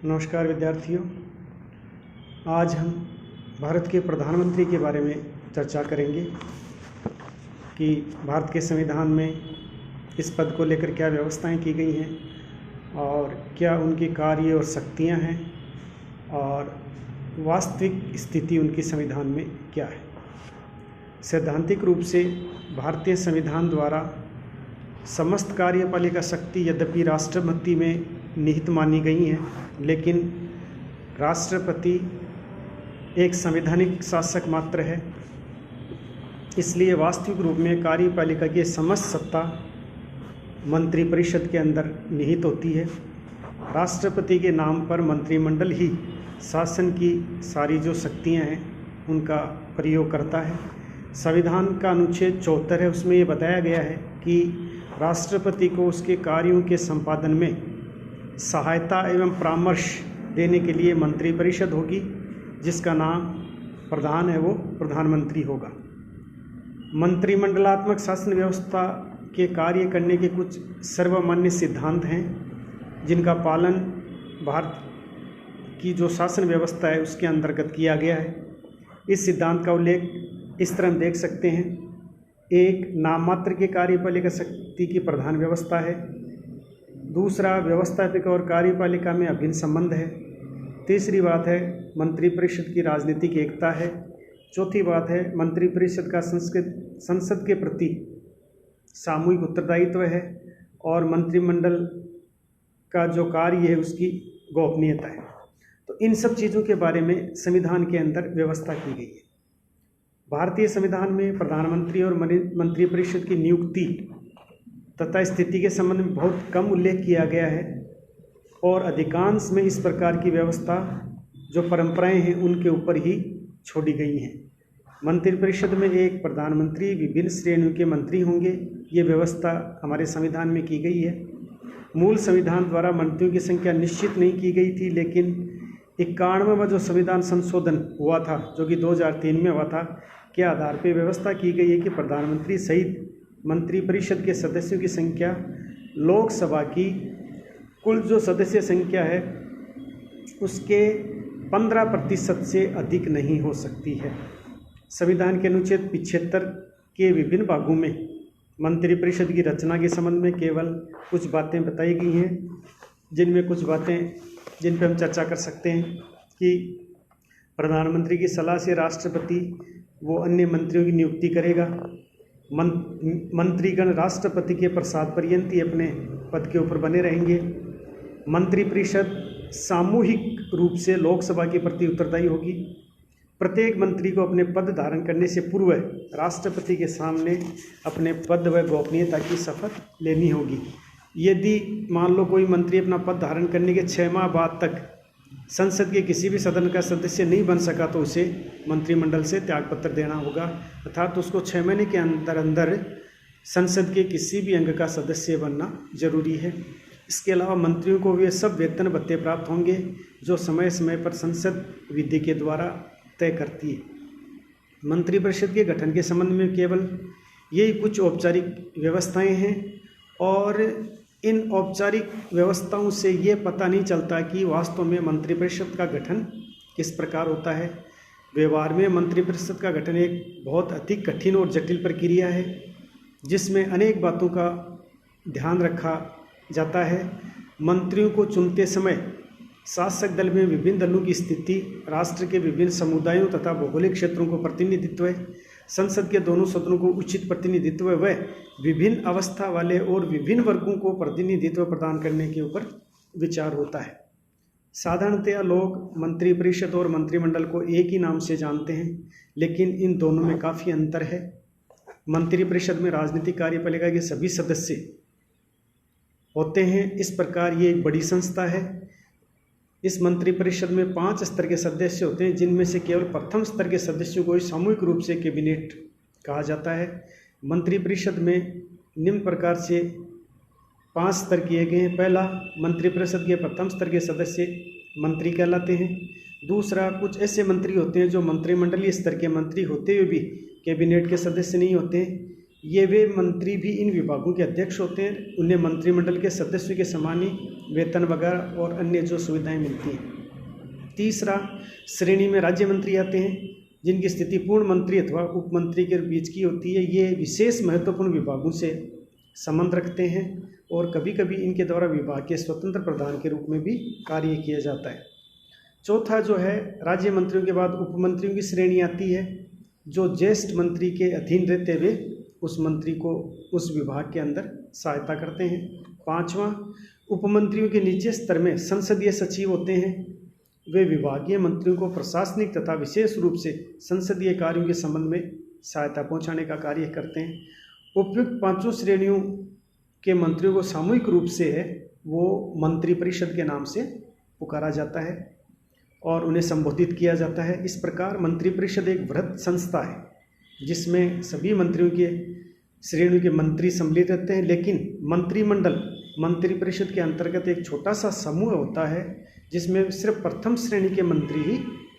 नमस्कार विद्यार्थियों। आज हम भारत के प्रधानमंत्री के बारे में चर्चा करेंगे कि भारत के संविधान में इस पद को लेकर क्या व्यवस्थाएं की गई हैं और क्या उनके कार्य और शक्तियां हैं और वास्तविक स्थिति उनकी संविधान में क्या है। सैद्धांतिक रूप से भारतीय संविधान द्वारा समस्त कार्यपालिका शक्ति यद्यपि राष्ट्रपति में निहित मानी गई हैं, लेकिन राष्ट्रपति एक संवैधानिक शासक मात्र है। इसलिए वास्तविक रूप में कार्यपालिका की समस्त सत्ता मंत्रिपरिषद के अंदर निहित होती है। राष्ट्रपति के नाम पर मंत्रिमंडल ही शासन की सारी जो शक्तियां हैं उनका प्रयोग करता है। संविधान का अनुच्छेद 74 है, उसमें ये बताया गया है कि राष्ट्रपति को उसके कार्यों के संपादन में सहायता एवं परामर्श देने के लिए मंत्रिपरिषद होगी, जिसका नाम प्रधान है वो प्रधानमंत्री होगा। मंत्रिमंडलात्मक शासन व्यवस्था के कार्य करने के कुछ सर्वमान्य सिद्धांत हैं, जिनका पालन भारत की जो शासन व्यवस्था है उसके अंतर्गत किया गया है। इस सिद्धांत का उल्लेख इस तरह हम देख सकते हैं। एक, नाम मात्र के कार्यपालिका शक्ति की प्रधान व्यवस्था है। दूसरा, व्यवस्थापिका और कार्यपालिका में अभिन्न संबंध है। तीसरी बात है, मंत्रिपरिषद की राजनीतिक एकता है। चौथी बात है, मंत्रिपरिषद का संसद के प्रति सामूहिक उत्तरदायित्व है और मंत्रिमंडल का जो कार्य है उसकी गोपनीयता है। तो इन सब चीज़ों के बारे में संविधान के अंदर व्यवस्था की गई है। भारतीय संविधान में प्रधानमंत्री और मंत्रिपरिषद की नियुक्ति तथा स्थिति के संबंध में बहुत कम उल्लेख किया गया है और अधिकांश में इस प्रकार की व्यवस्था जो परंपराएं हैं उनके ऊपर ही छोड़ी गई हैं। मंत्रिपरिषद में एक प्रधानमंत्री, विभिन्न श्रेणियों के मंत्री होंगे, ये व्यवस्था हमारे संविधान में की गई है। मूल संविधान द्वारा मंत्रियों की संख्या निश्चित नहीं की गई थी, लेकिन 91वां जो संविधान संशोधन हुआ था, जो कि 2003 में हुआ था, के आधार पर व्यवस्था की गई है कि प्रधानमंत्री सहित मंत्रिपरिषद के सदस्यों की संख्या लोकसभा की कुल जो सदस्य संख्या है उसके 15% से अधिक नहीं हो सकती है। संविधान के अनुच्छेद 75 के विभिन्न भागों में मंत्रिपरिषद की रचना के संबंध में केवल कुछ बातें बताई गई हैं, जिनमें कुछ बातें जिन पर हम चर्चा कर सकते हैं कि प्रधानमंत्री की सलाह से राष्ट्रपति वो अन्य मंत्रियों की नियुक्ति करेगा। मंत्रीगण राष्ट्रपति के प्रसाद पर्यंत ही अपने पद के ऊपर बने रहेंगे। मंत्रिपरिषद सामूहिक रूप से लोकसभा के प्रति उत्तरदायी होगी। प्रत्येक मंत्री को अपने पद धारण करने से पूर्व राष्ट्रपति के सामने अपने पद व गोपनीयता की शपथ लेनी होगी। यदि मान लो कोई मंत्री अपना पद धारण करने के 6 माह बाद तक संसद के किसी भी सदन का सदस्य नहीं बन सका तो उसे मंत्रिमंडल से त्यागपत्र देना होगा, अर्थात उसको 6 महीने के अंदर अंदर संसद के किसी भी अंग का सदस्य बनना जरूरी है। इसके अलावा मंत्रियों को वे सब वेतन भत्ते प्राप्त होंगे जो समय समय पर संसद विधि के द्वारा तय करती है। मंत्रिपरिषद के गठन के संबंध में केवल यही कुछ औपचारिक व्यवस्थाएं हैं और इन औपचारिक व्यवस्थाओं से ये पता नहीं चलता कि वास्तव में मंत्रिपरिषद का गठन किस प्रकार होता है। व्यवहार में मंत्रिपरिषद का गठन एक बहुत अधिक कठिन और जटिल प्रक्रिया है, जिसमें अनेक बातों का ध्यान रखा जाता है। मंत्रियों को चुनते समय शासक दल में विभिन्न दलों की स्थिति, राष्ट्र के विभिन्न समुदायों तथा भौगोलिक क्षेत्रों को प्रतिनिधित्व, संसद के दोनों सदनों को उचित प्रतिनिधित्व व विभिन्न अवस्था वाले और विभिन्न वर्गों को प्रतिनिधित्व प्रदान करने के ऊपर विचार होता है। साधारणतया लोग मंत्रिपरिषद और मंत्रिमंडल को एक ही नाम से जानते हैं, लेकिन इन दोनों में काफ़ी अंतर है। मंत्रिपरिषद में राजनीतिक कार्यपालिका के सभी सदस्य होते हैं। इस प्रकार ये एक बड़ी संस्था है। इस मंत्रिपरिषद में 5 स्तर के सदस्य होते हैं, जिनमें से केवल प्रथम स्तर के सदस्यों को सामूहिक रूप से कैबिनेट कहा जाता है। मंत्रिपरिषद में निम्न प्रकार से 5 स्तर किए गए हैं। पहला, मंत्रिपरिषद के प्रथम स्तर के सदस्य मंत्री कहलाते हैं। दूसरा, कुछ ऐसे मंत्री होते हैं जो मंत्रिमंडलीय स्तर के मंत्री होते हुए भी कैबिनेट के सदस्य नहीं होते। ये वे मंत्री भी इन विभागों के अध्यक्ष होते हैं। उन्हें मंत्रिमंडल के सदस्यों के समान ही वेतन वगैरह और अन्य जो सुविधाएं मिलती हैं। तीसरा श्रेणी में राज्य मंत्री आते हैं, जिनकी स्थिति पूर्ण मंत्री अथवा उप मंत्री के बीच की होती है। ये विशेष महत्वपूर्ण विभागों से संबंध रखते हैं और कभी कभी इनके द्वारा विभाग के स्वतंत्र प्रधान के रूप में भी कार्य किया जाता है। चौथा जो है, राज्य मंत्रियों के बाद उप मंत्रियों की श्रेणी आती है, जो ज्येष्ठ मंत्री के अधीन रहते हुए उस मंत्री को उस विभाग के अंदर सहायता करते हैं। पांचवा, उप मंत्रियों के नीचे स्तर में संसदीय सचिव होते हैं। वे विभागीय मंत्रियों को प्रशासनिक तथा विशेष रूप से संसदीय कार्यों के संबंध में सहायता पहुंचाने का कार्य करते हैं। उपयुक्त पांचों श्रेणियों के मंत्रियों को सामूहिक रूप से वो मंत्रिपरिषद के नाम से पुकारा जाता है और उन्हें संबोधित किया जाता है। इस प्रकार मंत्रिपरिषद एक बृहत संस्था है जिसमें सभी मंत्रियों के श्रेणियों के मंत्री सम्मिलित रहते हैं, लेकिन मंत्रिमंडल मंत्रिपरिषद के अंतर्गत एक छोटा सा समूह होता है जिसमें सिर्फ प्रथम श्रेणी के मंत्री ही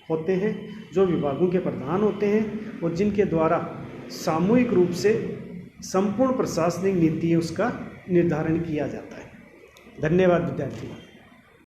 होते हैं, जो विभागों के प्रधान होते हैं और जिनके द्वारा सामूहिक रूप से संपूर्ण प्रशासनिक नीति उसका निर्धारण किया जाता है। धन्यवाद विद्यार्थियों।